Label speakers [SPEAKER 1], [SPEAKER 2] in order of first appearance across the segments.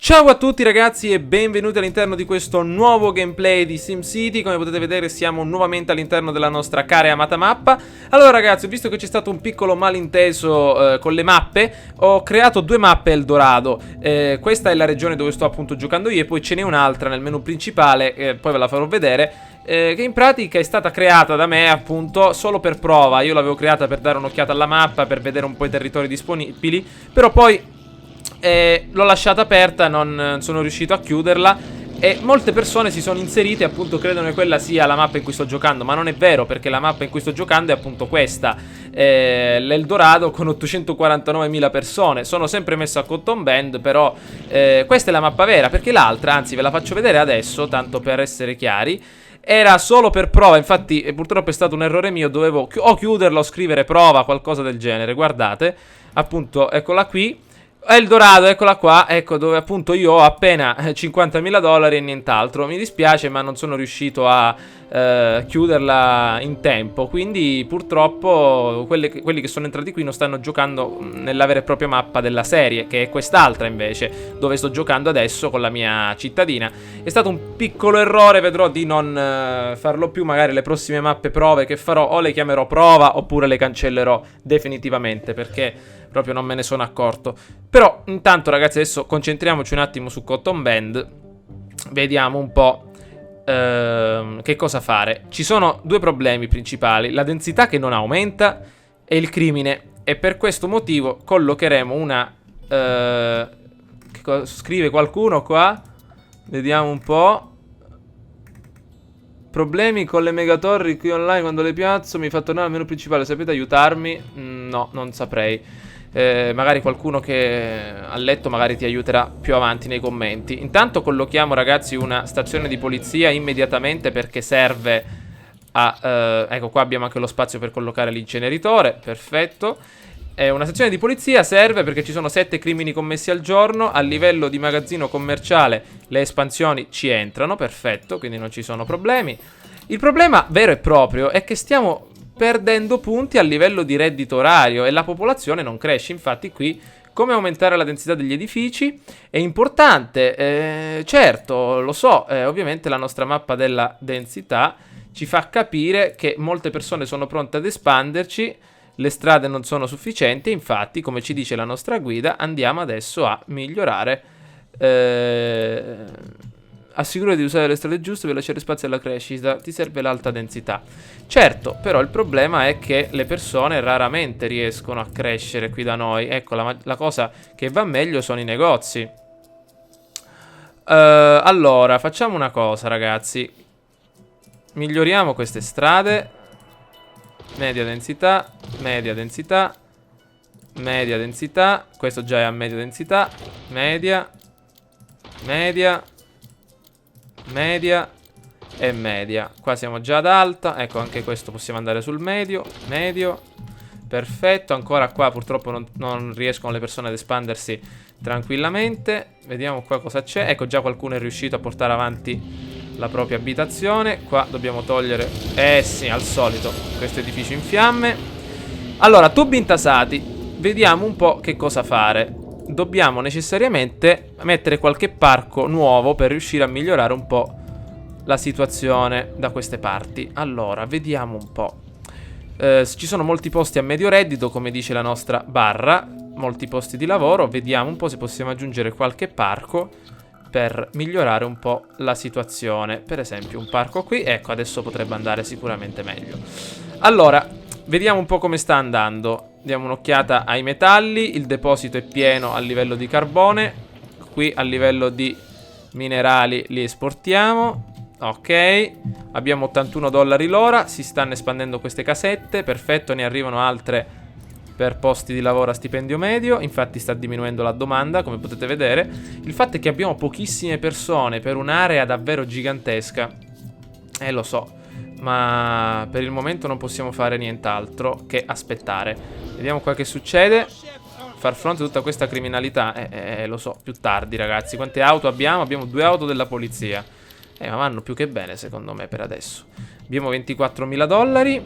[SPEAKER 1] Ciao a tutti ragazzi e benvenuti all'interno di questo nuovo gameplay di SimCity. Come potete vedere siamo nuovamente all'interno della nostra cara e amata mappa. Allora ragazzi, ho visto che c'è stato un piccolo malinteso con le mappe. Ho creato due mappe Eldorado. Questa è la regione dove sto appunto giocando io e poi ce n'è un'altra nel menu principale, poi ve la farò vedere, che in pratica è stata creata da me appunto solo per prova. Io l'avevo creata per dare un'occhiata alla mappa, per vedere un po' i territori disponibili, però poi l'ho lasciata aperta, non sono riuscito a chiuderla e molte persone si sono inserite, appunto credono che quella sia la mappa in cui sto giocando, ma non è vero, perché la mappa in cui sto giocando è appunto questa, l'Eldorado, con 849.000 persone. Sono sempre messo a Cotton Band, però questa è la mappa vera, perché l'altra, anzi ve la faccio vedere adesso, tanto per essere chiari, era solo per prova. Infatti purtroppo è stato un errore mio, dovevo o chiuderla o scrivere prova, qualcosa del genere. Guardate, appunto, eccola qui, Eldorado, eccola qua, ecco dove appunto io ho appena $50.000 e nient'altro. Mi dispiace, ma non sono riuscito a chiuderla in tempo, quindi purtroppo quelli che sono entrati qui non stanno giocando nella vera e propria mappa della serie, che è quest'altra invece, dove sto giocando adesso con la mia cittadina. È stato un piccolo errore, vedrò di non farlo più. Magari le prossime mappe prove che farò o le chiamerò prova oppure le cancellerò definitivamente, perché proprio non me ne sono accorto. Però intanto ragazzi adesso concentriamoci un attimo su Cotton Band. Vediamo un po' che cosa fare. Ci sono due problemi principali: la densità che non aumenta e il crimine. E per questo motivo collocheremo una scrive qualcuno qua. Vediamo un po'. Problemi con le megatorri qui online, quando le piazzo mi fa tornare al menu principale. Sapete aiutarmi? No, non saprei. Magari qualcuno che ha letto magari ti aiuterà più avanti nei commenti. Intanto collochiamo ragazzi una stazione di polizia immediatamente, perché serve a ecco qua abbiamo anche lo spazio per collocare l'inceneritore. Perfetto. Una stazione di polizia serve perché ci sono 7 crimini commessi al giorno. A livello di magazzino commerciale le espansioni ci entrano. Perfetto, quindi non ci sono problemi. Il problema vero e proprio è che stiamo perdendo punti a livello di reddito orario e la popolazione non cresce. Infatti qui come aumentare la densità degli edifici è importante, certo lo so, ovviamente la nostra mappa della densità ci fa capire che molte persone sono pronte ad espanderci, le strade non sono sufficienti. Infatti, come ci dice la nostra guida, andiamo adesso a migliorare. Assicura di usare le strade giuste per lasciare spazio alla crescita. Ti serve l'alta densità. Certo, però il problema è che le persone raramente riescono a crescere qui da noi. Ecco, la cosa che va meglio sono i negozi. Allora, facciamo una cosa ragazzi. Miglioriamo queste strade. Media densità, media densità, media densità. Questo già è a media densità. Media, media, media e media. Qua siamo già ad alta. Ecco, anche questo possiamo andare sul medio. Medio. Perfetto. Ancora qua purtroppo non riescono le persone ad espandersi tranquillamente. Vediamo qua cosa c'è. Ecco, già qualcuno è riuscito a portare avanti la propria abitazione. Qua dobbiamo togliere, sì, al solito, questo edificio in fiamme. Allora, tubi intasati. Vediamo un po' che cosa fare. Dobbiamo necessariamente mettere qualche parco nuovo per riuscire a migliorare un po' la situazione da queste parti. Allora, vediamo un po'. Ci sono molti posti a medio reddito, come dice la nostra barra. Molti posti di lavoro. Vediamo un po' se possiamo aggiungere qualche parco per migliorare un po' la situazione. Per esempio un parco qui. Ecco, adesso potrebbe andare sicuramente meglio. Allora, vediamo un po' come sta andando. Diamo un'occhiata ai metalli. Il deposito è pieno a livello di carbone. Qui a livello di minerali li esportiamo. Ok, abbiamo $81 l'ora. Si stanno espandendo queste casette. Perfetto, ne arrivano altre per posti di lavoro a stipendio medio. Infatti sta diminuendo la domanda, come potete vedere. Il fatto è che abbiamo pochissime persone per un'area davvero gigantesca. Lo so, ma per il momento non possiamo fare nient'altro che aspettare. Vediamo qua che succede. Far fronte a tutta questa criminalità, lo so, più tardi ragazzi. Quante auto abbiamo? Abbiamo 2 auto della polizia. Ma vanno più che bene secondo me per adesso. Abbiamo $24.000.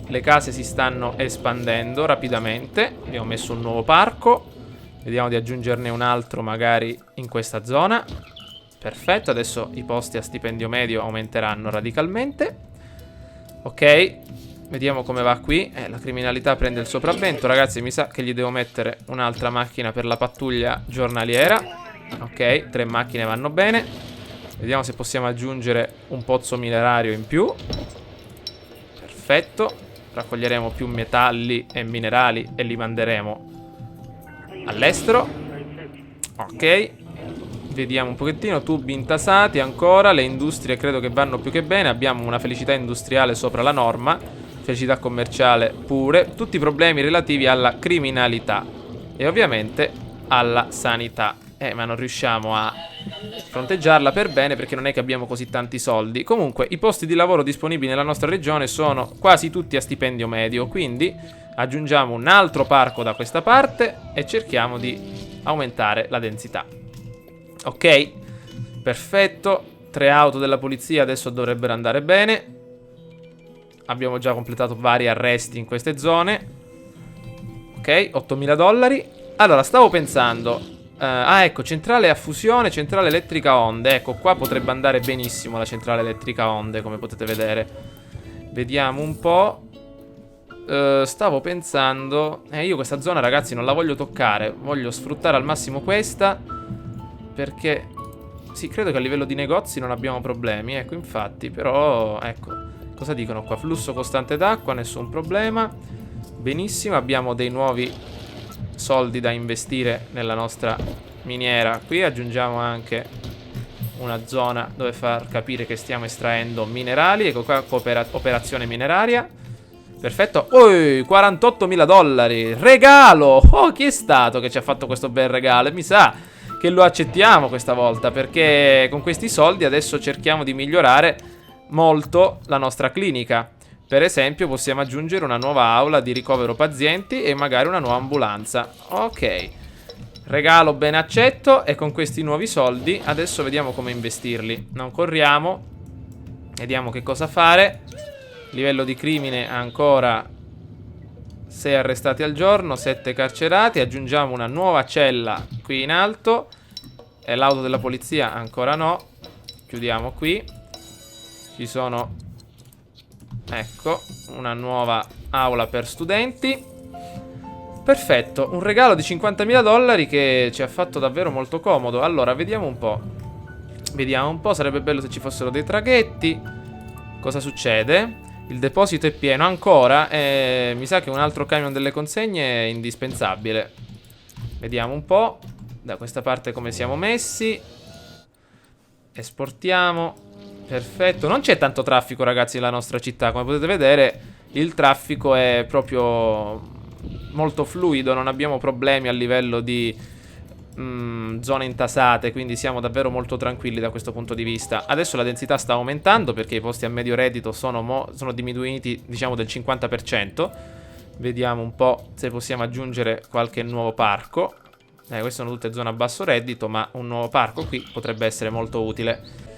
[SPEAKER 1] Le case si stanno espandendo rapidamente. Abbiamo messo un nuovo parco. Vediamo di aggiungerne un altro magari in questa zona. Perfetto, adesso i posti a stipendio medio aumenteranno radicalmente. Ok, vediamo come va qui. La criminalità prende il sopravvento. Ragazzi, mi sa che gli devo mettere un'altra macchina per la pattuglia giornaliera. Ok, 3 macchine vanno bene. Vediamo se possiamo aggiungere un pozzo minerario in più. Perfetto. Raccoglieremo più metalli e minerali e li manderemo all'estero. Ok. Vediamo un pochettino. Tubi intasati ancora. Le industrie credo che vanno più che bene. Abbiamo una felicità industriale sopra la norma. Felicità commerciale pure. Tutti i problemi relativi alla criminalità e ovviamente alla sanità. Ma non riusciamo a fronteggiarla per bene perché non è che abbiamo così tanti soldi. Comunque i posti di lavoro disponibili nella nostra regione sono quasi tutti a stipendio medio. Quindi aggiungiamo un altro parco da questa parte e cerchiamo di aumentare la densità. Ok, perfetto. 3 auto della polizia adesso dovrebbero andare bene. Abbiamo già completato vari arresti in queste zone. Ok, $8.000. Allora, stavo pensando ecco, centrale a fusione, centrale elettrica a onde. Ecco, qua potrebbe andare benissimo la centrale elettrica a onde, come potete vedere. Vediamo un po'. Stavo pensando io questa zona, ragazzi, non la voglio toccare. Voglio sfruttare al massimo questa, perché sì, credo che a livello di negozi non abbiamo problemi. Ecco, infatti, però, ecco, cosa dicono qua? Flusso costante d'acqua, nessun problema. Benissimo, abbiamo dei nuovi soldi da investire nella nostra miniera. Qui aggiungiamo anche una zona dove far capire che stiamo estraendo minerali. Ecco qua, operazione mineraria. Perfetto. $48.000. Regalo. Oh, chi è stato che ci ha fatto questo bel regalo? Mi sa che lo accettiamo questa volta, perché con questi soldi adesso cerchiamo di migliorare molto la nostra clinica. Per esempio possiamo aggiungere una nuova aula di ricovero pazienti e magari una nuova ambulanza. Ok, regalo ben accetto. E con questi nuovi soldi adesso vediamo come investirli. Non corriamo. Vediamo che cosa fare. Livello di crimine ancora 6 arrestati al giorno, 7 carcerati. Aggiungiamo una nuova cella qui in alto. E l'auto della polizia ancora no. Chiudiamo qui. Ci sono, ecco, una nuova aula per studenti. Perfetto, un regalo di $50.000 che ci ha fatto davvero molto comodo. Allora, vediamo un po'. Vediamo un po', sarebbe bello se ci fossero dei traghetti. Cosa succede? Il deposito è pieno ancora e mi sa che un altro camion delle consegne è indispensabile. Vediamo un po' da questa parte come siamo messi. Esportiamo. Perfetto, non c'è tanto traffico, ragazzi, nella nostra città. Come potete vedere, il traffico è proprio molto fluido. Non abbiamo problemi a livello di zone intasate, quindi siamo davvero molto tranquilli da questo punto di vista. Adesso la densità sta aumentando perché i posti a medio reddito sono diminuiti, diciamo, del 50%. Vediamo un po' se possiamo aggiungere qualche nuovo parco. Queste sono tutte zone a basso reddito, ma un nuovo parco qui potrebbe essere molto utile.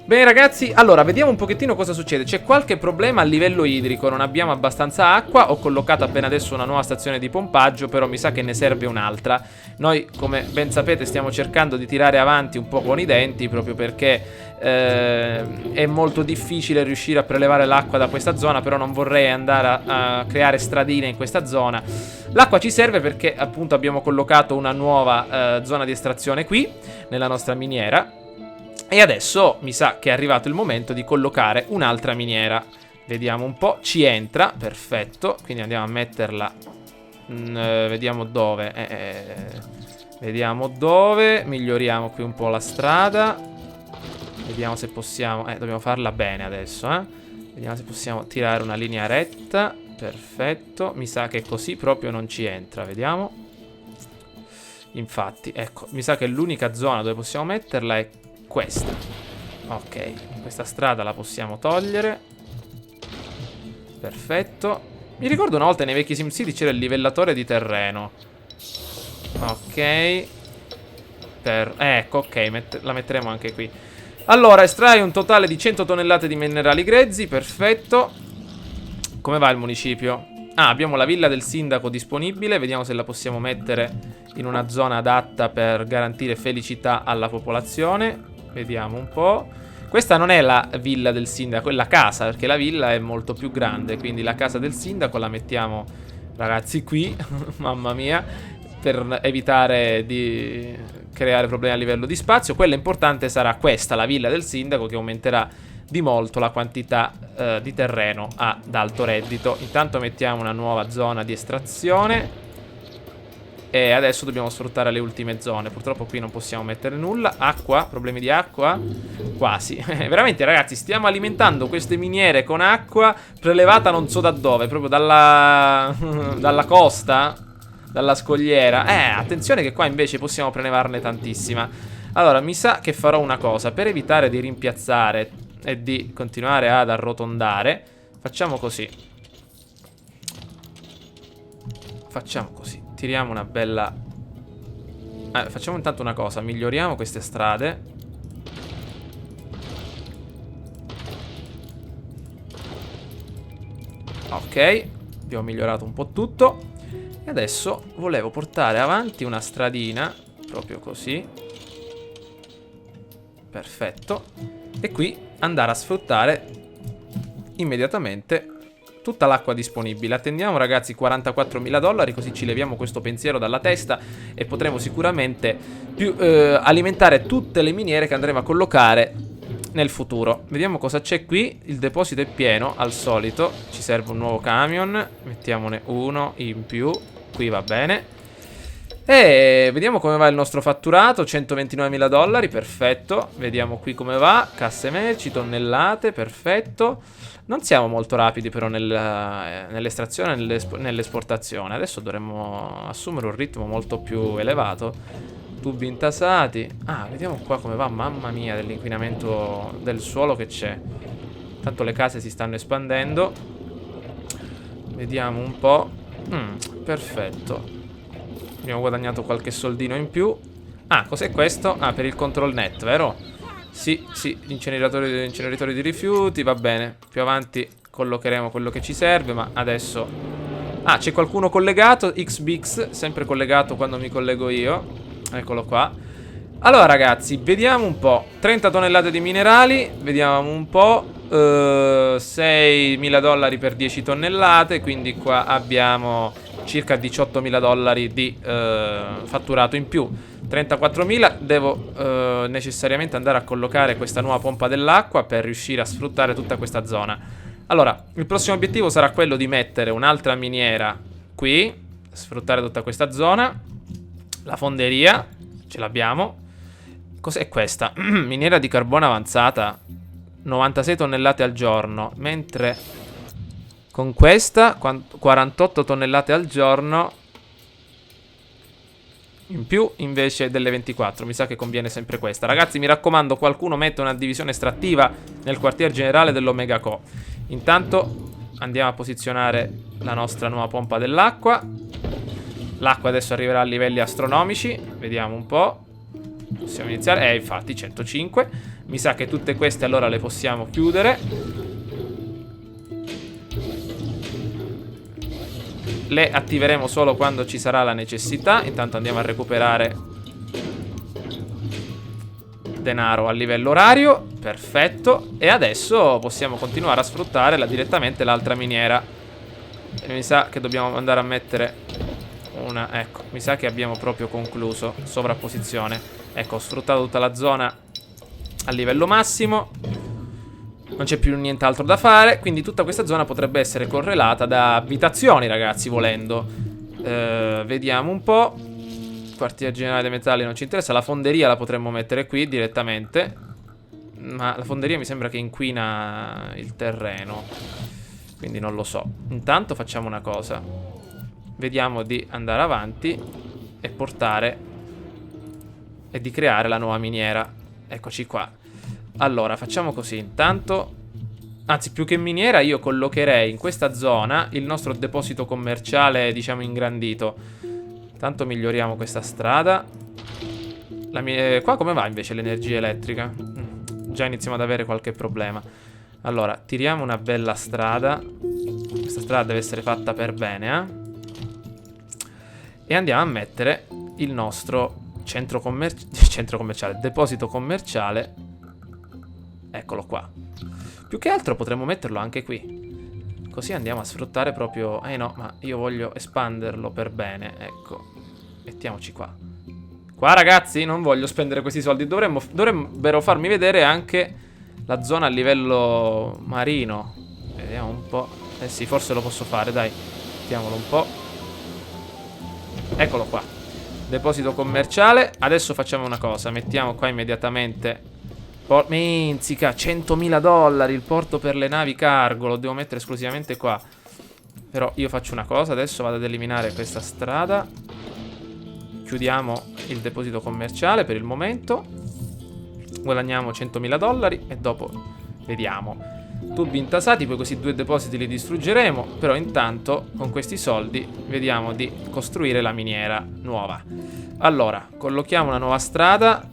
[SPEAKER 1] Bene, ragazzi, allora vediamo un pochettino cosa succede. C'è qualche problema a livello idrico, non abbiamo abbastanza acqua. Ho collocato appena adesso una nuova stazione di pompaggio, però mi sa che ne serve un'altra. Noi, come ben sapete, stiamo cercando di tirare avanti un po' con i denti, proprio perché è molto difficile riuscire a prelevare l'acqua da questa zona. Però non vorrei andare a creare stradine in questa zona. L'acqua ci serve perché appunto abbiamo collocato una nuova zona di estrazione qui, nella nostra miniera. E adesso mi sa che è arrivato il momento di collocare un'altra miniera. Vediamo un po', ci entra, perfetto. Quindi andiamo a metterla, vediamo dove. Vediamo dove. Miglioriamo qui un po' la strada. Vediamo se possiamo, dobbiamo farla bene adesso, Vediamo se possiamo tirare una linea retta. Perfetto, mi sa che così proprio non ci entra, vediamo. Infatti, ecco, mi sa che l'unica zona dove possiamo metterla è questa. Ok, questa strada la possiamo togliere. Perfetto. Mi ricordo una volta nei vecchi SimCity c'era il livellatore di terreno. Ok. Ecco, ok, la metteremo anche qui. Allora, estrai un totale di 100 tonnellate di minerali grezzi. Perfetto. Come va il municipio? Ah, abbiamo la villa del sindaco disponibile. Vediamo se la possiamo mettere in una zona adatta per garantire felicità alla popolazione. Vediamo un po'. Questa non è la villa del sindaco, è la casa, perché la villa è molto più grande. Quindi la casa del sindaco la mettiamo, ragazzi, qui. Mamma mia, per evitare di creare problemi a livello di spazio. Quella importante sarà questa, la villa del sindaco, che aumenterà di molto la quantità di terreno ad alto reddito. Intanto mettiamo una nuova zona di estrazione. E adesso dobbiamo sfruttare le ultime zone. Purtroppo qui non possiamo mettere nulla. Acqua, problemi di acqua? Quasi. Veramente, ragazzi, stiamo alimentando queste miniere con acqua prelevata non so da dove, proprio dalla dalla costa, dalla scogliera. Attenzione che qua invece possiamo prelevarne tantissima. Allora, mi sa che farò una cosa. Per evitare di rimpiazzare e di continuare ad arrotondare, facciamo così. Facciamo così. Tiriamo una bella... facciamo intanto una cosa. Miglioriamo queste strade. Ok, abbiamo migliorato un po' tutto. E adesso volevo portare avanti una stradina, proprio così. Perfetto. E qui andare a sfruttare immediatamente tutta l'acqua disponibile. Attendiamo, ragazzi, $44.000, così ci leviamo questo pensiero dalla testa e potremo sicuramente alimentare tutte le miniere che andremo a collocare nel futuro. Vediamo cosa c'è qui. Il deposito è pieno, al solito. Ci serve un nuovo camion. Mettiamone uno in più. Qui va bene. E vediamo come va il nostro fatturato. $129.000, perfetto. Vediamo qui come va. Casse merci, tonnellate, perfetto. Non siamo molto rapidi però nell'estrazione e nell'esportazione. Adesso dovremmo assumere un ritmo molto più elevato. Tubi intasati. Vediamo qua come va. Mamma mia, dell'inquinamento del suolo che c'è. Tanto le case si stanno espandendo. Vediamo un po'. Perfetto. Abbiamo guadagnato qualche soldino in più. Cos'è questo? Per il control net, vero? Sì, l'inceneritore di rifiuti, va bene. Più avanti collocheremo quello che ci serve, ma adesso... c'è qualcuno collegato, XBX, sempre collegato quando mi collego io. Eccolo qua. Allora, ragazzi, vediamo un po'. 30 tonnellate di minerali, vediamo un po'. $6.000 per 10 tonnellate, quindi qua abbiamo circa $18.000 di fatturato in più. 34.000. Devo necessariamente andare a collocare questa nuova pompa dell'acqua per riuscire a sfruttare tutta questa zona. Allora, il prossimo obiettivo sarà quello di mettere un'altra miniera qui, sfruttare tutta questa zona. La fonderia, ce l'abbiamo. Cos'è questa? Miniera di carbone avanzata, 96 tonnellate al giorno, mentre con questa 48 tonnellate al giorno in più invece delle 24. Mi sa che conviene sempre questa. Ragazzi, mi raccomando, qualcuno mette una divisione estrattiva nel quartier generale dell'Omega Co. Intanto andiamo a posizionare la nostra nuova pompa dell'acqua. L'acqua adesso arriverà a livelli astronomici. Vediamo un po'. Possiamo iniziare. Infatti 105. Mi sa che tutte queste allora le possiamo chiudere. Le attiveremo solo quando ci sarà la necessità. Intanto andiamo a recuperare denaro a livello orario. Perfetto. E adesso possiamo continuare a sfruttare direttamente l'altra miniera. E mi sa che dobbiamo andare a mettere una... Ecco, mi sa che abbiamo proprio concluso. Sovrapposizione. Ecco, ho sfruttato tutta la zona a livello massimo. Non c'è più nient'altro da fare. Quindi tutta questa zona potrebbe essere correlata da abitazioni, ragazzi, volendo. Vediamo un po'. Quartier generale dei metalli non ci interessa. La fonderia la potremmo mettere qui direttamente. Ma la fonderia mi sembra che inquina il terreno. Quindi non lo so. Intanto facciamo una cosa. Vediamo di andare avanti e portare e di creare la nuova miniera. Eccoci qua. Allora, facciamo così. Intanto, anzi, più che miniera, io collocherei in questa zona il nostro deposito commerciale, diciamo, ingrandito. Intanto miglioriamo questa strada. Qua come va invece l'energia elettrica? Già iniziamo ad avere qualche problema. Allora, tiriamo una bella strada. Questa strada deve essere fatta per bene, E andiamo a mettere il nostro centro commerciale, deposito commerciale. Eccolo qua. Più che altro potremmo metterlo anche qui. Così andiamo a sfruttare proprio... no, ma io voglio espanderlo per bene. Ecco. Mettiamoci qua. Qua, ragazzi, non voglio spendere questi soldi. Dovrebbero farmi vedere anche la zona a livello marino. Vediamo un po'. Sì, forse lo posso fare, dai. Mettiamolo un po'. Eccolo qua. Deposito commerciale. Adesso facciamo una cosa. Mettiamo qua immediatamente... Menzica, $100.000. Il porto per le navi cargo. Lo devo mettere esclusivamente qua. Però io faccio una cosa. Adesso vado ad eliminare questa strada. Chiudiamo il deposito commerciale per il momento. Guadagniamo $100.000 e dopo vediamo. Tubi intasati, poi questi 2 depositi li distruggeremo. Però intanto con questi soldi vediamo di costruire la miniera nuova. Allora, collochiamo una nuova strada.